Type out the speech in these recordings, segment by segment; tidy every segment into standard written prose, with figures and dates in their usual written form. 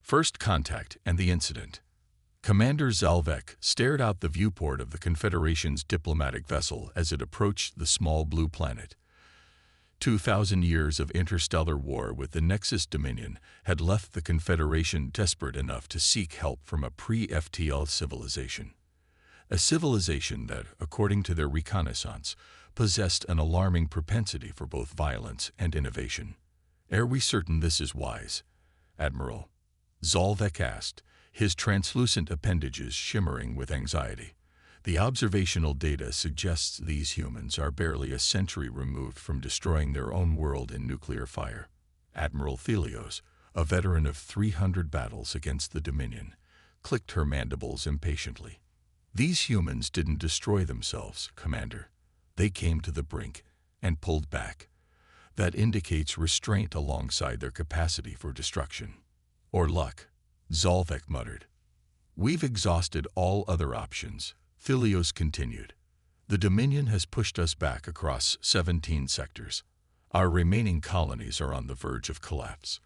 First contact and the incident. Commander Zalvek stared out the viewport of the Confederation's diplomatic vessel as it approached the small blue planet. 2,000 years of interstellar war with the Nexus Dominion had left the Confederation desperate enough to seek help from a pre-FTL civilization. A civilization that, according to their reconnaissance, possessed an alarming propensity for both violence and innovation. "Are we certain this is wise, Admiral?" Zalvek asked, his translucent appendages shimmering with anxiety. "The observational data suggests these humans are barely a century removed from destroying their own world in nuclear fire." Admiral Thelios, a veteran of 300 battles against the Dominion, clicked her mandibles impatiently. "These humans didn't destroy themselves, Commander. They came to the brink and pulled back. That indicates restraint alongside their capacity for destruction." "Or luck," Zalvek muttered. "We've exhausted all other options," Thelios continued. "The Dominion has pushed us back across 17 sectors. Our remaining colonies are on the verge of collapse.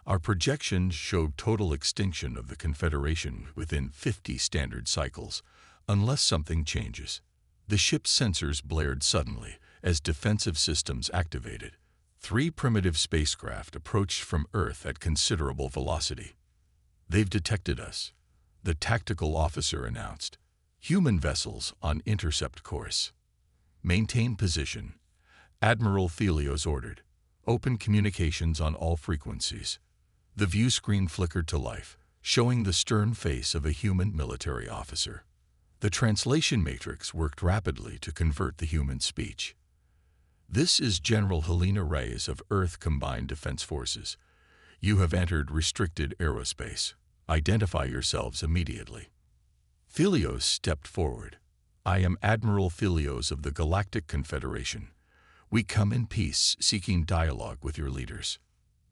Our projections show total extinction of the Confederation within 50 standard cycles, unless something changes." The ship's sensors blared suddenly as defensive systems activated. 3 primitive spacecraft approached from Earth at considerable velocity. "They've detected us," the tactical officer announced. "Human vessels on intercept course." "Maintain position," Admiral Thelios ordered. "Open communications on all frequencies." The view screen flickered to life, showing the stern face of a human military officer. The translation matrix worked rapidly to convert the human speech. "This is General Helena Reyes of Earth Combined Defense Forces. You have entered restricted aerospace. Identify yourselves immediately." Thelios stepped forward. "I am Admiral Thelios of the Galactic Confederation. We come in peace, seeking dialogue with your leaders."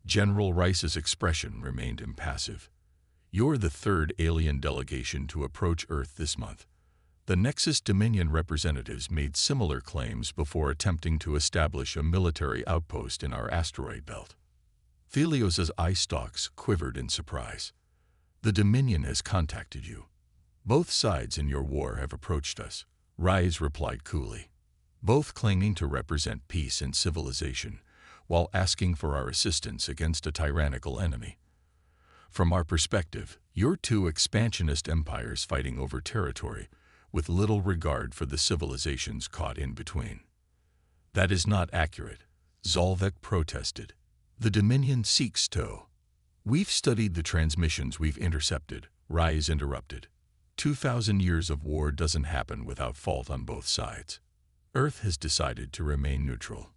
General Rice's expression remained impassive. "You're the 3rd alien delegation to approach Earth this month. The Nexus Dominion representatives made similar claims before attempting to establish a military outpost in our asteroid belt." Thelios's eye stalks quivered in surprise. "The Dominion has contacted you. Both sides in your war have approached us," Rise replied coolly. "Both claiming to represent peace and civilization, while asking for our assistance against a tyrannical enemy. From our perspective, you're 2 expansionist empires fighting over territory, with little regard for the civilizations caught in between." "That is not accurate," Zalvek protested. "The Dominion seeks to—" "We've studied the transmissions we've intercepted," Rise interrupted. 2,000 years of war doesn't happen without fault on both sides. Earth has decided to remain neutral."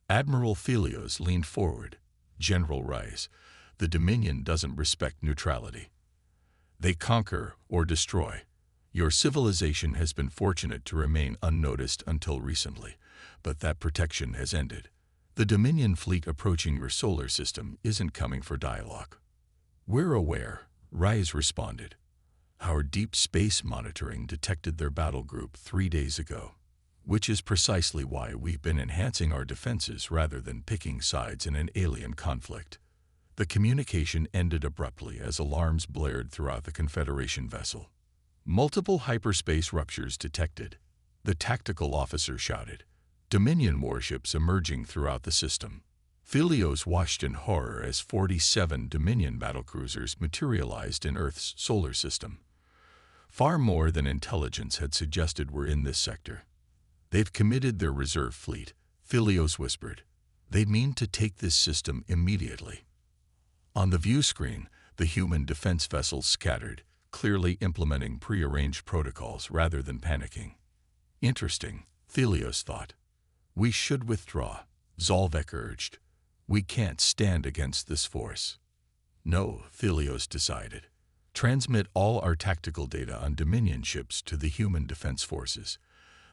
Admiral Thelios leaned forward. "General Rise, the Dominion doesn't respect neutrality. They conquer or destroy. Your civilization has been fortunate to remain unnoticed until recently, but that protection has ended. The Dominion fleet approaching your solar system isn't coming for dialogue." "We're aware," Rise responded. "Our deep space monitoring detected their battle group 3 days ago, which is precisely why we've been enhancing our defenses rather than picking sides in an alien conflict." The communication ended abruptly as alarms blared throughout the Confederation vessel. "Multiple hyperspace ruptures detected," the tactical officer shouted. "Dominion warships emerging throughout the system." Thelios watched in horror as 47 Dominion battlecruisers materialized in Earth's solar system. Far more than intelligence had suggested were in this sector. "They've committed their reserve fleet," Thelios whispered. "They mean to take this system immediately." On the view screen, the human defense vessels scattered, clearly implementing prearranged protocols rather than panicking. "Interesting," Thelios thought. "We should withdraw," Zalvek urged. "We can't stand against this force." "No," Thelios decided. "Transmit all our tactical data on Dominion ships to the human defense forces.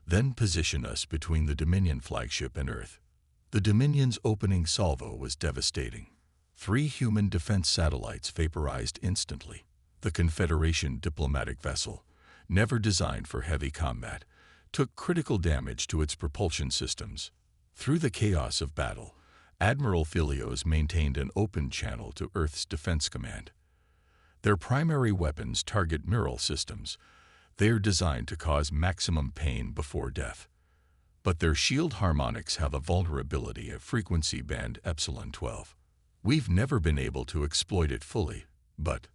Then position us between the Dominion flagship and Earth." The Dominion's opening salvo was devastating. 3 human defense satellites vaporized instantly. The Confederation diplomatic vessel, never designed for heavy combat, took critical damage to its propulsion systems. Through the chaos of battle, Admiral Thelios maintained an open channel to Earth's Defense Command. Their primary weapons target neural systems. They are designed to cause maximum pain before death. But their shield harmonics have a vulnerability at frequency band epsilon 12. We've never been able to exploit it fully, but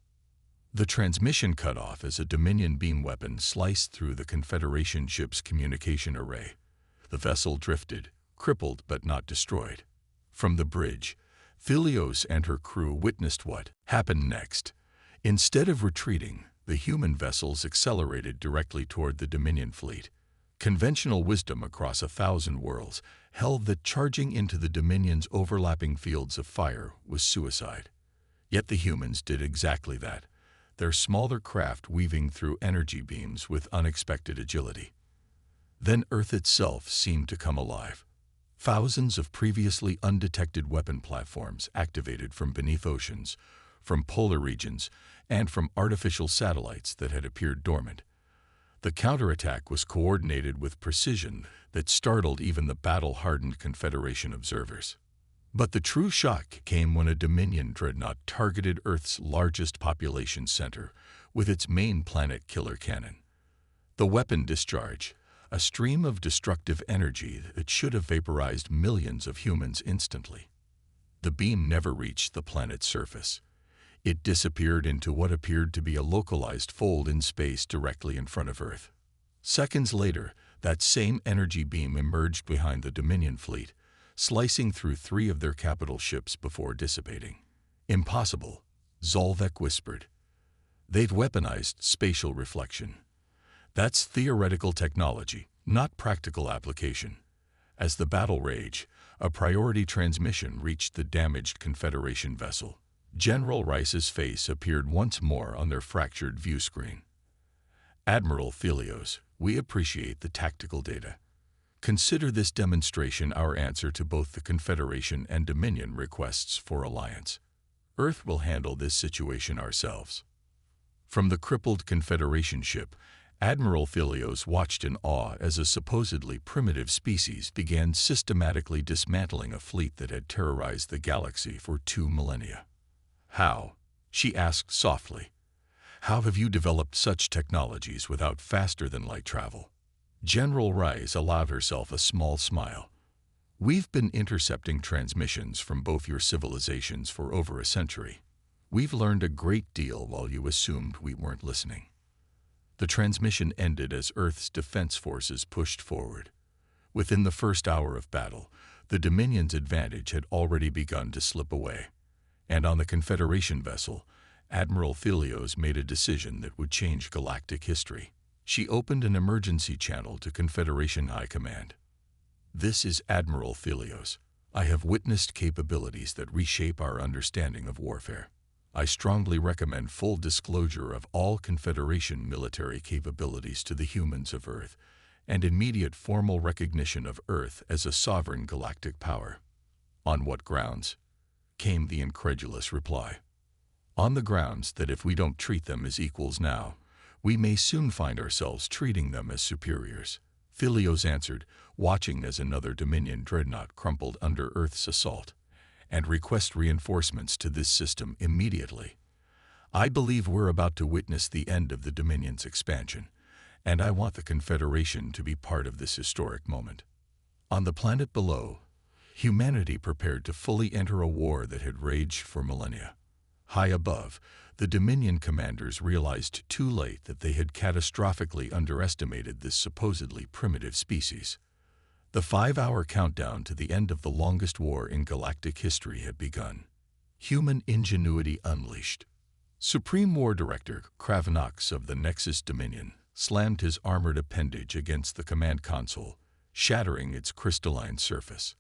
the transmission cut off as a Dominion beam weapon sliced through the Confederation ship's communication array. The vessel drifted, crippled but not destroyed. From the bridge, Philios and her crew witnessed what happened next. Instead of retreating, the human vessels accelerated directly toward the Dominion fleet. Conventional wisdom across 1,000 worlds held that charging into the Dominion's overlapping fields of fire was suicide. Yet the humans did exactly that, their smaller craft weaving through energy beams with unexpected agility. Then Earth itself seemed to come alive. Thousands of previously undetected weapon platforms activated from beneath oceans, from polar regions, and from artificial satellites that had appeared dormant. The counterattack was coordinated with precision that startled even the battle-hardened Confederation observers. But the true shock came when a Dominion dreadnought targeted Earth's largest population center with its main planet killer cannon. The weapon discharge, a stream of destructive energy that should have vaporized millions of humans instantly. The beam never reached the planet's surface. It disappeared into what appeared to be a localized fold in space directly in front of Earth. Seconds later, that same energy beam emerged behind the Dominion fleet, slicing through 3 of their capital ships before dissipating. "Impossible," Zolvek whispered. "They've weaponized spatial reflection. That's theoretical technology, not practical application." As the battle raged, a priority transmission reached the damaged Confederation vessel. General Rice's face appeared once more on their fractured view screen. "Admiral Philios, we appreciate the tactical data. Consider this demonstration our answer to both the Confederation and Dominion requests for alliance. Earth will handle this situation ourselves." From the crippled Confederation ship, Admiral Philios watched in awe as a supposedly primitive species began systematically dismantling a fleet that had terrorized the galaxy for 2 millennia. "How?" she asked softly. "How have you developed such technologies without faster-than-light travel?" General Rice allowed herself a small smile. "We've been intercepting transmissions from both your civilizations for over a century. We've learned a great deal while you assumed we weren't listening." The transmission ended as Earth's defense forces pushed forward. Within the first hour of battle, the Dominion's advantage had already begun to slip away. And on the Confederation vessel, Admiral Philios made a decision that would change galactic history. She opened an emergency channel to Confederation High Command. "This is Admiral Philios. I have witnessed capabilities that reshape our understanding of warfare. I strongly recommend full disclosure of all Confederation military capabilities to the humans of Earth, and immediate formal recognition of Earth as a sovereign galactic power." "On what grounds?" came the incredulous reply. "On the grounds that if we don't treat them as equals now, we may soon find ourselves treating them as superiors," Philios answered, watching as another Dominion dreadnought crumpled under Earth's assault. "And request reinforcements to this system immediately. I believe we're about to witness the end of the Dominion's expansion, and I want the Confederation to be part of this historic moment." On the planet below, humanity prepared to fully enter a war that had raged for millennia. High above, the Dominion commanders realized too late that they had catastrophically underestimated this supposedly primitive species. The 5-hour countdown to the end of the longest war in galactic history had begun. Human ingenuity unleashed. Supreme War Director Kravnox of the Nexus Dominion slammed his armored appendage against the command console, shattering its crystalline surface.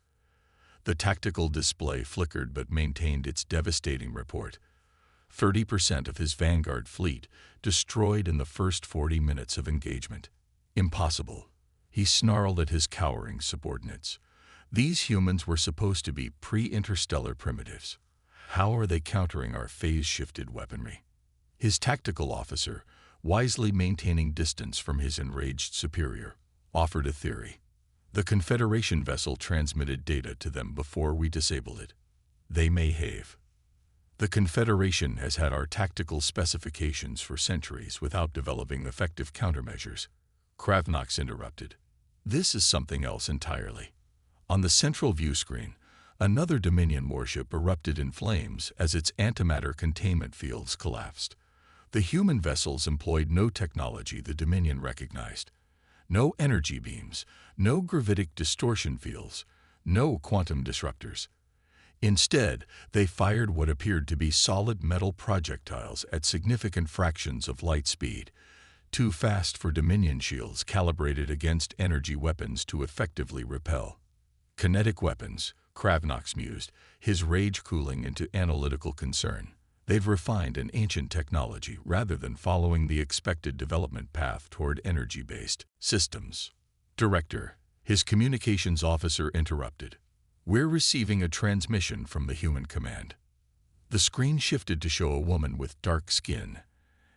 The tactical display flickered but maintained its devastating report. 30% of his Vanguard fleet destroyed in the first 40 minutes of engagement. "Impossible," he snarled at his cowering subordinates. "These humans were supposed to be pre-interstellar primitives. How are they countering our phase-shifted weaponry?" His tactical officer, wisely maintaining distance from his enraged superior, offered a theory. "The Confederation vessel transmitted data to them before we disabled it. They may have." The Confederation has had our tactical specifications for centuries without developing effective countermeasures. Kravnox interrupted. This is something else entirely. On the central view screen, another Dominion warship erupted in flames as its antimatter containment fields collapsed. The human vessels employed no technology the Dominion recognized. No energy beams, no gravitic distortion fields, no quantum disruptors. Instead, they fired what appeared to be solid metal projectiles at significant fractions of light speed, too fast for Dominion shields calibrated against energy weapons to effectively repel. Kinetic weapons, Kravnox mused, his rage cooling into analytical concern. They've refined an ancient technology rather than following the expected development path toward energy-based systems. Director, his communications officer interrupted. We're receiving a transmission from the human command. The screen shifted to show a woman with dark skin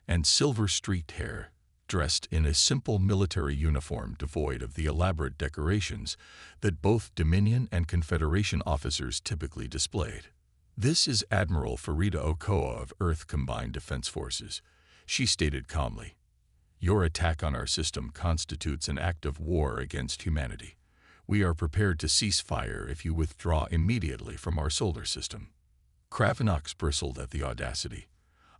and silver-streaked hair, dressed in a simple military uniform devoid of the elaborate decorations that both Dominion and Confederation officers typically displayed. This is Admiral Farida Okoa of Earth Combined Defense Forces, she stated calmly. Your attack on our system constitutes an act of war against humanity. We are prepared to cease fire if you withdraw immediately from our solar system. Kravnox bristled at the audacity.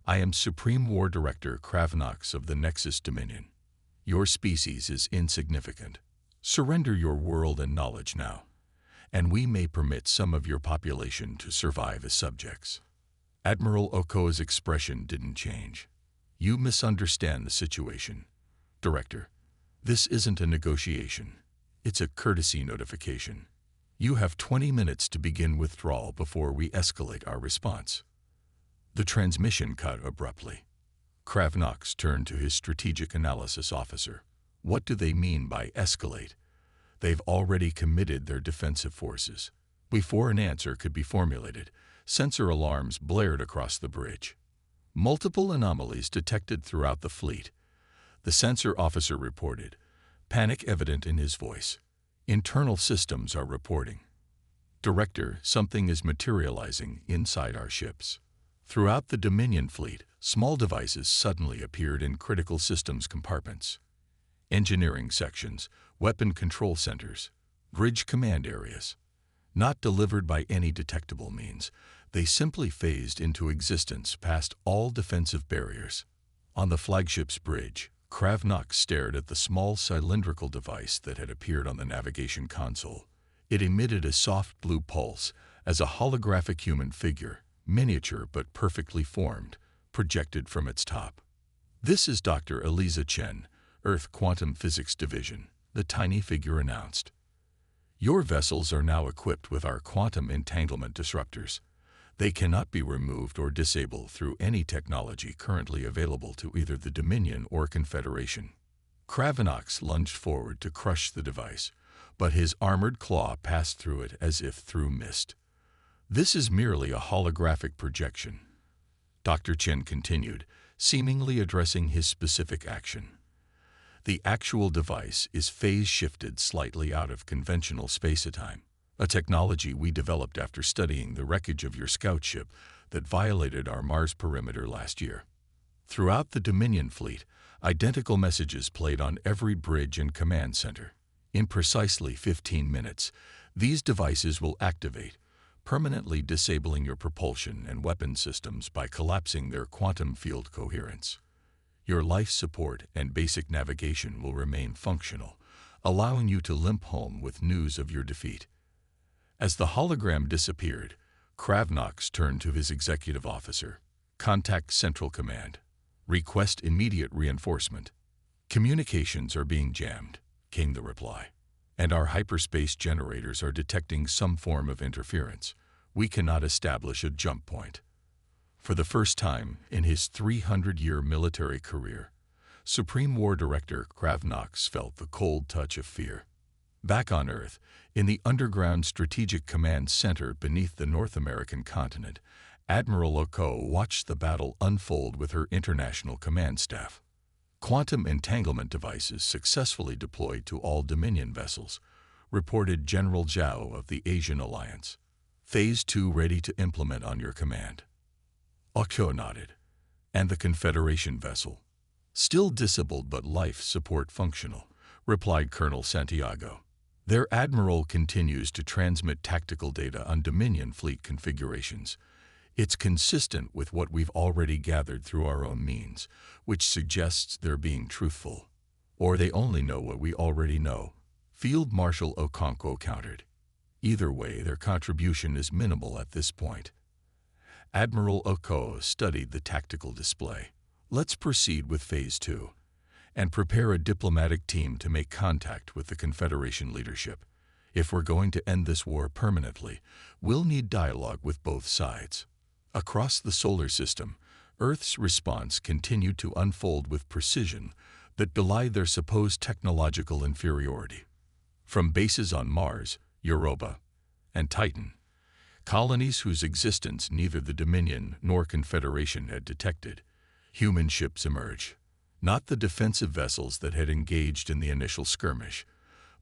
I am Supreme War Director Kravnox of the Nexus Dominion. Your species is insignificant. Surrender your world and knowledge now, and we may permit some of your population to survive as subjects. Admiral Okoa's expression didn't change. You misunderstand the situation. Director, this isn't a negotiation. It's a courtesy notification. You have 20 minutes to begin withdrawal before we escalate our response. The transmission cut abruptly. Kravnox turned to his strategic analysis officer. What do they mean by escalate? They've already committed their defensive forces. Before an answer could be formulated, sensor alarms blared across the bridge. Multiple anomalies detected throughout the fleet. The sensor officer reported, panic evident in his voice. Internal systems are reporting. Director, something is materializing inside our ships. Throughout the Dominion fleet, small devices suddenly appeared in critical systems compartments. Engineering sections, weapon control centers, bridge command areas. Not delivered by any detectable means, they simply phased into existence past all defensive barriers. On the flagship's bridge, Kravnox stared at the small cylindrical device that had appeared on the navigation console. It emitted a soft blue pulse as a holographic human figure, miniature but perfectly formed, projected from its top. This is Dr. Eliza Chen, Earth Quantum Physics Division, the tiny figure announced. Your vessels are now equipped with our quantum entanglement disruptors. They cannot be removed or disabled through any technology currently available to either the Dominion or Confederation. Kravnox lunged forward to crush the device, but his armored claw passed through it as if through mist. This is merely a holographic projection. Dr. Chen continued, seemingly addressing his specific action. The actual device is phase-shifted slightly out of conventional space-time, a technology we developed after studying the wreckage of your scout ship that violated our Mars perimeter last year. Throughout the Dominion fleet, identical messages played on every bridge and command center. In precisely 15 minutes, these devices will activate, permanently disabling your propulsion and weapon systems by collapsing their quantum field coherence. Your life support and basic navigation will remain functional, allowing you to limp home with news of your defeat. As the hologram disappeared, Kravnox turned to his executive officer. Contact Central Command. Request immediate reinforcement. Communications are being jammed, came the reply, and our hyperspace generators are detecting some form of interference. We cannot establish a jump point. For the first time in his 300-year military career, Supreme War Director Kravnox felt the cold touch of fear. Back on Earth, in the underground Strategic Command Center beneath the North American continent, Admiral Okoa watched the battle unfold with her international command staff. Quantum entanglement devices successfully deployed to all Dominion vessels, reported General Zhao of the Asian Alliance. Phase 2 ready to implement on your command. Ocho nodded. And the Confederation vessel? Still disabled but life support functional, replied Colonel Santiago. Their admiral continues to transmit tactical data on Dominion fleet configurations. It's consistent with what we've already gathered through our own means, which suggests they're being truthful. Or they only know what we already know, Field Marshal Okonkwo countered. Either way, their contribution is minimal at this point. Admiral Oko studied the tactical display. Let's proceed with Phase 2 and prepare a diplomatic team to make contact with the Confederation leadership. If we're going to end this war permanently, we'll need dialogue with both sides. Across the solar system, Earth's response continued to unfold with precision that belied their supposed technological inferiority. From bases on Mars, Europa, and Titan, colonies whose existence neither the Dominion nor Confederation had detected, human ships emerged. Not the defensive vessels that had engaged in the initial skirmish,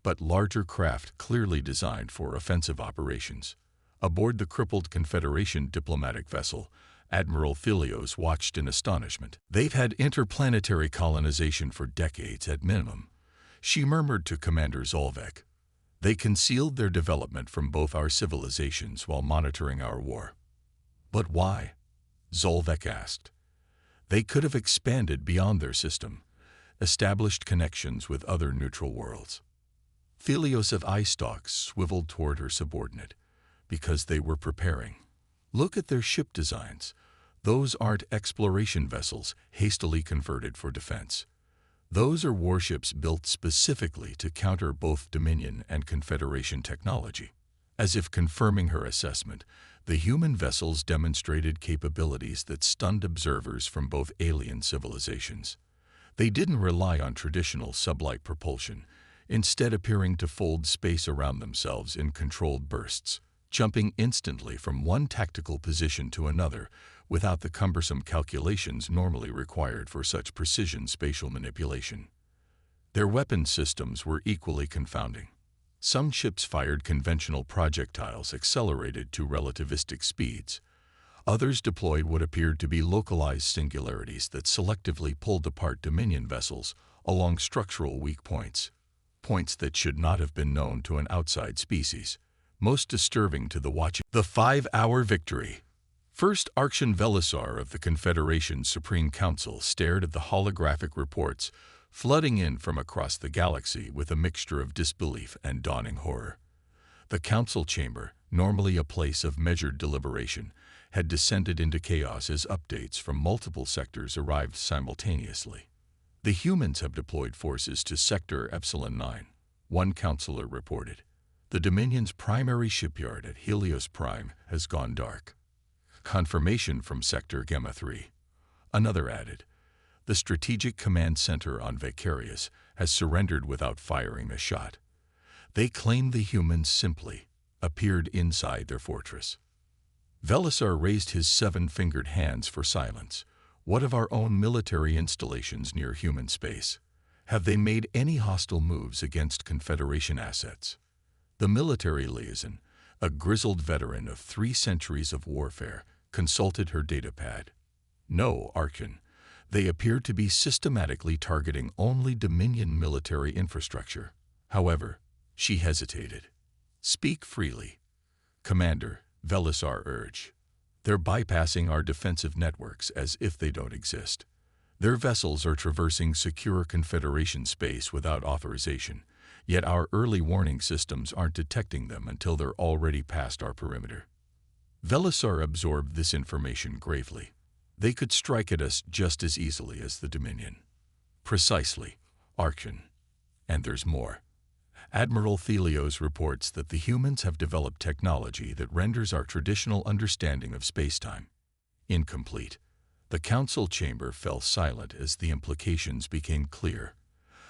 but larger craft clearly designed for offensive operations. Aboard the crippled Confederation diplomatic vessel, Admiral Thelios watched in astonishment. They've had interplanetary colonization for decades at minimum, she murmured to Commander Zolvek. They concealed their development from both our civilizations while monitoring our war. But why? Zolvek asked. They could have expanded beyond their system, established connections with other neutral worlds. Thelios of eye stalks swiveled toward her subordinate, because they were preparing. Look at their ship designs. Those aren't exploration vessels hastily converted for defense. Those are warships built specifically to counter both Dominion and Confederation technology. As if confirming her assessment, the human vessels demonstrated capabilities that stunned observers from both alien civilizations. They didn't rely on traditional sublight propulsion, instead appearing to fold space around themselves in controlled bursts, jumping instantly from one tactical position to another without the cumbersome calculations normally required for such precision spatial manipulation. Their weapon systems were equally confounding. Some ships fired conventional projectiles accelerated to relativistic speeds. Others deployed what appeared to be localized singularities that selectively pulled apart Dominion vessels along structural weak points, points that should not have been known to an outside species. Most disturbing to the watching. The 5-hour victory. First Archon Velisar of the Confederation's Supreme Council stared at the holographic reports flooding in from across the galaxy with a mixture of disbelief and dawning horror. The council chamber, normally a place of measured deliberation, had descended into chaos as updates from multiple sectors arrived simultaneously. The humans have deployed forces to Sector Epsilon 9, one counselor reported. The Dominion's primary shipyard at Helios Prime has gone dark. Confirmation from Sector Gamma 3. Another added. The Strategic Command Center on Vicarious has surrendered without firing a shot. They claim the humans simply appeared inside their fortress. Velisar raised his 7-fingered hands for silence. What of our own military installations near human space? Have they made any hostile moves against Confederation assets? The military liaison, a grizzled veteran of 3 centuries of warfare, consulted her datapad. No, Archon. They appear to be systematically targeting only Dominion military infrastructure. However, she hesitated. Speak freely. Commander, Velisar urged. They're bypassing our defensive networks as if they don't exist. Their vessels are traversing secure Confederation space without authorization, yet our early warning systems aren't detecting them until they're already past our perimeter. Velisar absorbed this information gravely. They could strike at us just as easily as the Dominion. Precisely, Archon. And there's more. Admiral Thelios reports that the humans have developed technology that renders our traditional understanding of spacetime incomplete. The council chamber fell silent as the implications became clear.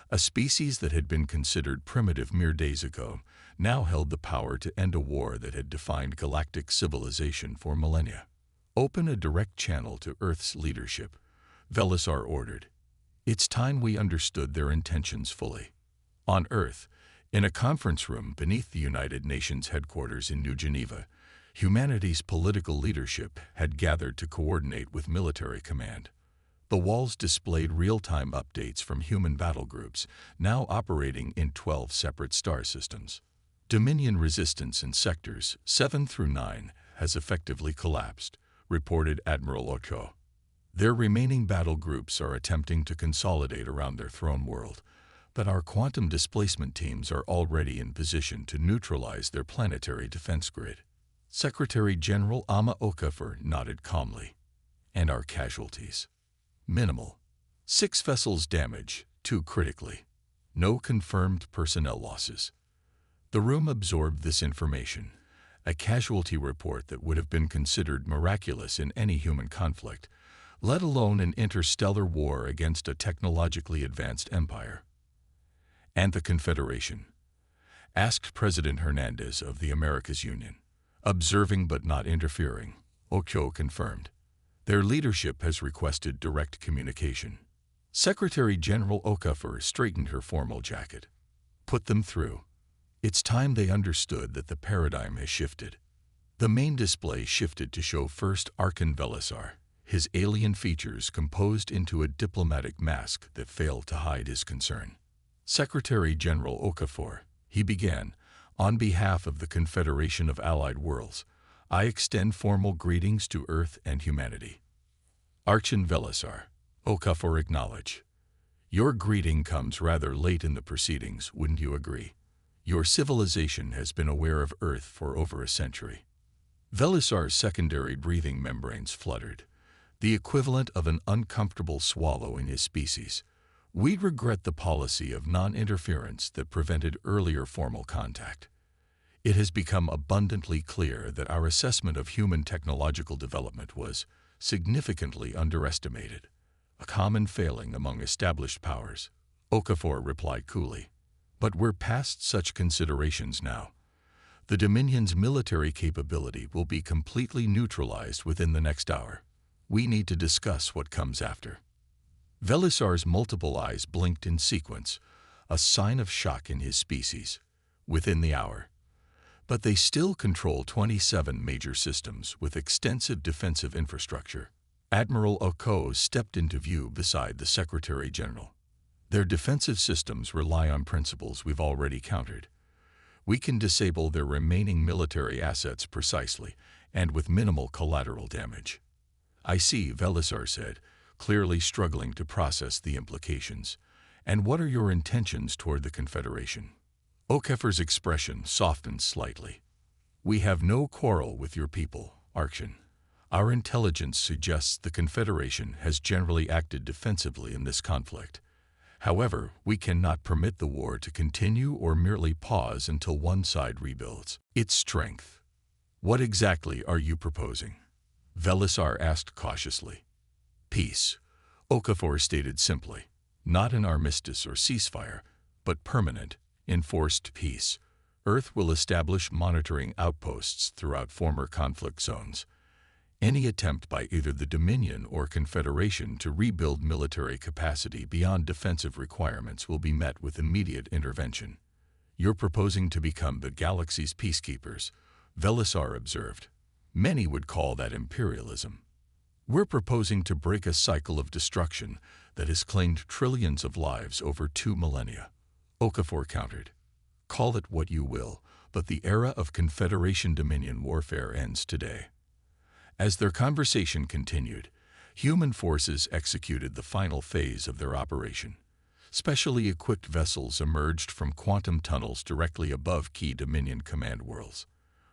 A species that had been considered primitive mere days ago now held the power to end a war that had defined galactic civilization for millennia. Open a direct channel to Earth's leadership, Velisar ordered. It's time we understood their intentions fully. On Earth, in a conference room beneath the United Nations headquarters in New Geneva, Humanity's political leadership had gathered to coordinate with military command. The walls displayed real-time updates from human battle groups, now operating in 12 separate star systems. Dominion resistance in sectors 7 through 9 has effectively collapsed, reported Admiral Ocho. Their remaining battle groups are attempting to consolidate around their throne world, but our quantum displacement teams are already in position to neutralize their planetary defense grid. Secretary General Ama Okafor nodded calmly. And our casualties? Minimal. 6 vessels damaged, 2 critically. No confirmed personnel losses. The room absorbed this information, a casualty report that would have been considered miraculous in any human conflict, let alone an interstellar war against a technologically advanced empire. And the Confederation? Asked President Hernandez of the Americas Union. Observing but not interfering, Ocho confirmed. Their leadership has requested direct communication. Secretary General Okafor straightened her formal jacket. Put them through. It's time they understood that the paradigm has shifted. The main display shifted to show first Archon Velisar, his alien features composed into a diplomatic mask that failed to hide his concern. Secretary General Okafor, he began, on behalf of the Confederation of Allied Worlds, I extend formal greetings to Earth and humanity. Archon Velisar, Okafor acknowledged. Your greeting comes rather late in the proceedings, wouldn't you agree? Your civilization has been aware of Earth for over a century. Velisar's secondary breathing membranes fluttered, the equivalent of an uncomfortable swallow in his species. We regret the policy of non-interference that prevented earlier formal contact. It has become abundantly clear that our assessment of human technological development was significantly underestimated, a common failing among established powers. Okafor replied coolly. But we're past such considerations now. The Dominion's military capability will be completely neutralized within the next hour. We need to discuss what comes after. Velisar's multiple eyes blinked in sequence, a sign of shock in his species, within the hour. But they still control 27 major systems with extensive defensive infrastructure. Admiral Ocho stepped into view beside the Secretary General. Their defensive systems rely on principles we've already countered. We can disable their remaining military assets precisely and with minimal collateral damage. I see, Velisar said, clearly struggling to process the implications. And what are your intentions toward the Confederation? Okafor's expression softened slightly. We have no quarrel with your people, Archon. Our intelligence suggests the Confederation has generally acted defensively in this conflict. However, we cannot permit the war to continue or merely pause until one side rebuilds its strength. What exactly are you proposing? Velisar asked cautiously. Peace, Okafor stated simply. Not an armistice or ceasefire, but permanent, enforced peace. Earth will establish monitoring outposts throughout former conflict zones. Any attempt by either the Dominion or Confederation to rebuild military capacity beyond defensive requirements will be met with immediate intervention. You're proposing to become the galaxy's peacekeepers, Velisar observed. Many would call that imperialism. We're proposing to break a cycle of destruction that has claimed trillions of lives over 2 millennia. Okafor countered. Call it what you will, but the era of Confederation-Dominion warfare ends today. As their conversation continued, human forces executed the final phase of their operation. Specially equipped vessels emerged from quantum tunnels directly above key Dominion command worlds.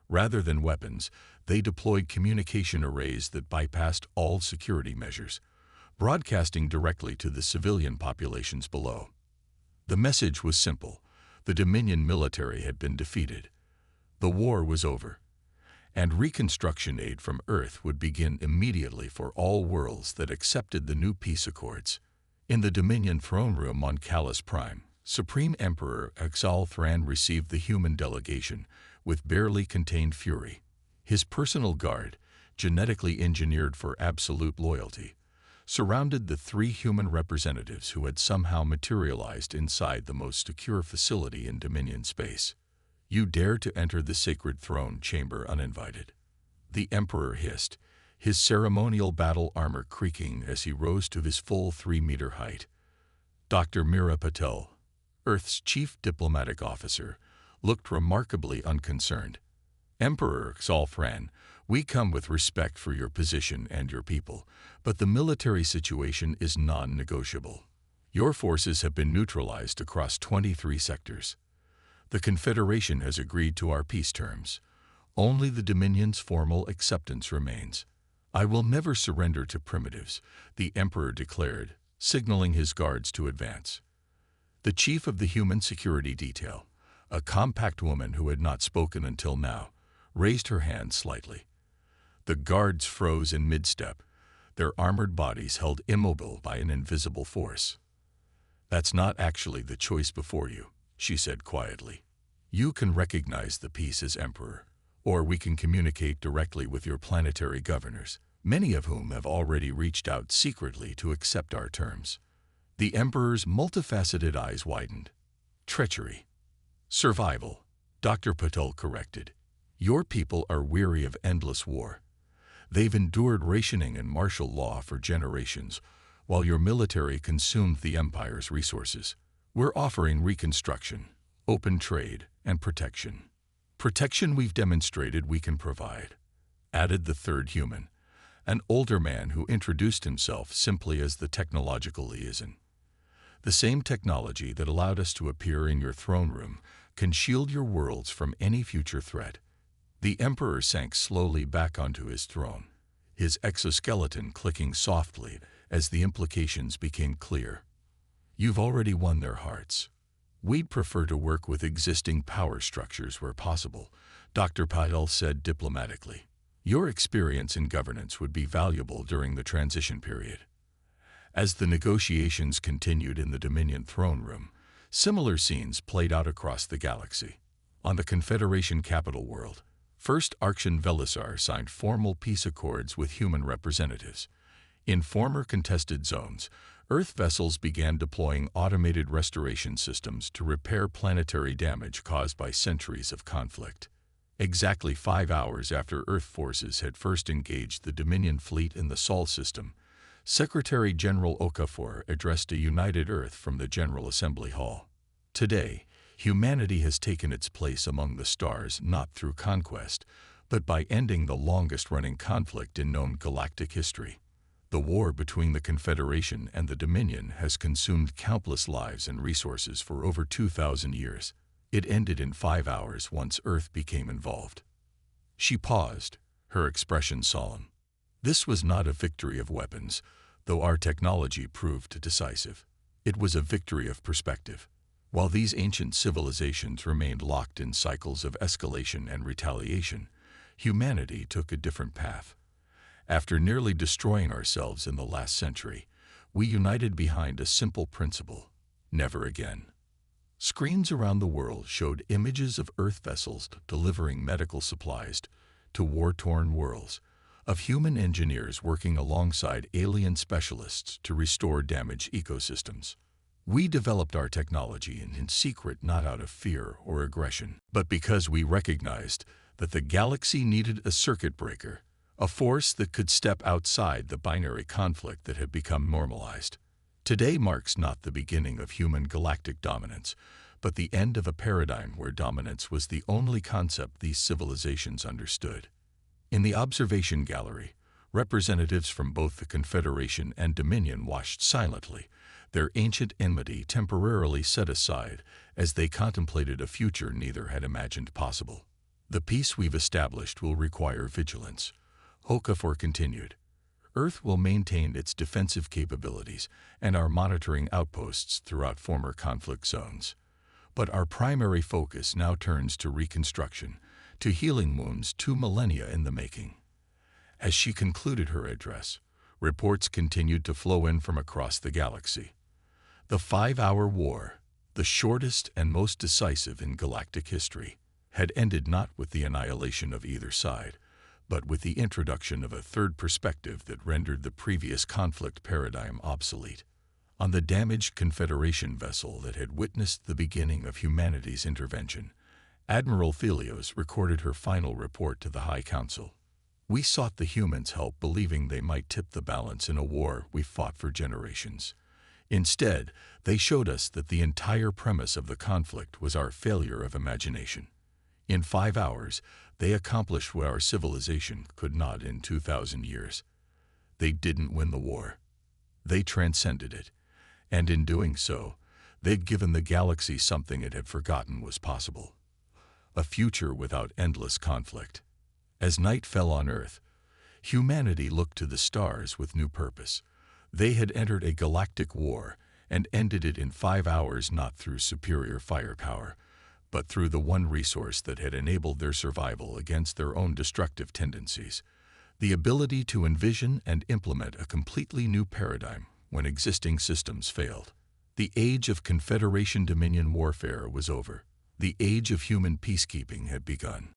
Rather than weapons, they deployed communication arrays that bypassed all security measures, broadcasting directly to the civilian populations below. The message was simple. The Dominion military had been defeated. The war was over. And reconstruction aid from Earth would begin immediately for all worlds that accepted the new peace accords. In the Dominion throne room on Callus Prime, Supreme Emperor Exal Thran received the human delegation with barely contained fury. His personal guard, genetically engineered for absolute loyalty, surrounded the 3 human representatives who had somehow materialized inside the most secure facility in Dominion space. You dare to enter the sacred throne chamber uninvited. the Emperor hissed, his ceremonial battle armor creaking as he rose to his full 3-meter height. Dr. Mira Patel, Earth's chief diplomatic officer, looked remarkably unconcerned. Emperor Xalfran, we come with respect for your position and your people, but the military situation is non-negotiable. Your forces have been neutralized across 23 sectors. The Confederation has agreed to our peace terms. Only the Dominion's formal acceptance remains. I will never surrender to primitives, the Emperor declared, signaling his guards to advance. The chief of the human security detail, a compact woman who had not spoken until now, raised her hand slightly. The guards froze in mid-step, their armored bodies held immobile by an invisible force. That's not actually the choice before you, she said quietly. You can recognize the peace as Emperor, or we can communicate directly with your planetary governors, many of whom have already reached out secretly to accept our terms. The Emperor's multifaceted eyes widened. Treachery. Survival, Dr. Patel corrected. Your people are weary of endless war. They've endured rationing and martial law for generations, while your military consumed the Empire's resources. We're offering reconstruction, open trade, and protection. Protection we've demonstrated we can provide, added the third human, an older man who introduced himself simply as the technological liaison. The same technology that allowed us to appear in your throne room can shield your worlds from any future threat. The Emperor sank slowly back onto his throne, his exoskeleton clicking softly as the implications became clear. You've already won their hearts. We'd prefer to work with existing power structures where possible, Dr. Patel said diplomatically. Your experience in governance would be valuable during the transition period. As the negotiations continued in the Dominion throne room, similar scenes played out across the galaxy. On the Confederation capital world, First Archon Velisar signed formal peace accords with human representatives. In former contested zones, Earth vessels began deploying automated restoration systems to repair planetary damage caused by centuries of conflict. Exactly 5 hours after Earth forces had first engaged the Dominion fleet in the Sol system, Secretary General Okafor addressed a united Earth from the General Assembly Hall. Today, humanity has taken its place among the stars not through conquest, but by ending the longest-running conflict in known galactic history. The war between the Confederation and the Dominion has consumed countless lives and resources for over 2,000 years. It ended in 5 hours once Earth became involved. She paused, her expression solemn. This was not a victory of weapons, though our technology proved decisive. It was a victory of perspective. While these ancient civilizations remained locked in cycles of escalation and retaliation, humanity took a different path. After nearly destroying ourselves in the last century, we united behind a simple principle: never again. Screens around the world showed images of Earth vessels delivering medical supplies to war-torn worlds, of human engineers working alongside alien specialists to restore damaged ecosystems. We developed our technology in secret not out of fear or aggression, but because we recognized that the galaxy needed a circuit breaker, a force that could step outside the binary conflict that had become normalized. Today marks not the beginning of human galactic dominance, but the end of a paradigm where dominance was the only concept these civilizations understood. In the observation gallery, representatives from both the Confederation and Dominion watched silently, their ancient enmity temporarily set aside as they contemplated a future neither had imagined possible. The peace we've established will require vigilance, Okafor continued. Earth will maintain its defensive capabilities and our monitoring outposts throughout former conflict zones. But our primary focus now turns to reconstruction, to healing wounds 2 millennia in the making. As she concluded her address, reports continued to flow in from across the galaxy. The 5-hour war, the shortest and most decisive in galactic history, had ended not with the annihilation of either side, but with the introduction of a third perspective that rendered the previous conflict paradigm obsolete. On the damaged Confederation vessel that had witnessed the beginning of humanity's intervention, Admiral Thelios recorded her final report to the High Council. We sought the humans' help, believing they might tip the balance in a war we fought for generations. Instead, they showed us that the entire premise of the conflict was our failure of imagination. In 5 hours, they accomplished what our civilization could not in 2,000 years. They didn't win the war. They transcended it. And in doing so, they'd given the galaxy something it had forgotten was possible: a future without endless conflict. As night fell on Earth, humanity looked to the stars with new purpose. They had entered a galactic war and ended it in 5 hours, not through superior firepower, but through the one resource that had enabled their survival against their own destructive tendencies: the ability to envision and implement a completely new paradigm when existing systems failed. The age of Confederation Dominion warfare was over. The age of human peacekeeping had begun.